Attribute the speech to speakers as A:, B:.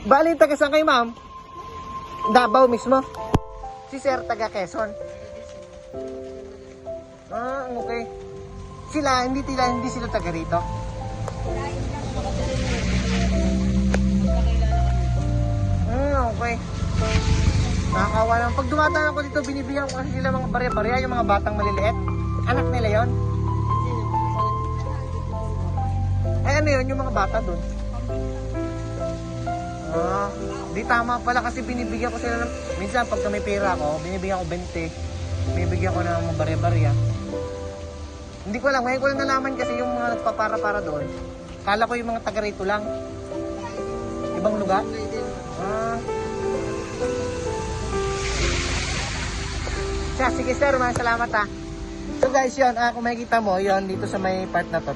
A: Bali, taga saan kayo, ma'am? Davao mismo? Si sir, taga Quezon? Ah, okay. Hindi sila taga rito? Okay. Nakakawa naman. Pag dumataan ako dito, binibigyan ko kasi sila mga barya-barya, yung mga batang maliliit. Anak nila yon. Ay, ano yun, yung mga bata dun? Ah, di tama pala kasi binibigyan ko sila ng... Minsan, pagka may pera ako, binibigyan ko 20. Binibigyan ko ng mga barya-barya. Hindi ko lang, ngayon ko lang nalaman kasi yung mga nagpapara-para doon. Kala ko yung mga taga rito lang. Ibang lugar? Ah. Sige sir, maraming salamat ha. So guys, yun, kung makikita mo, yun, dito sa may part na to,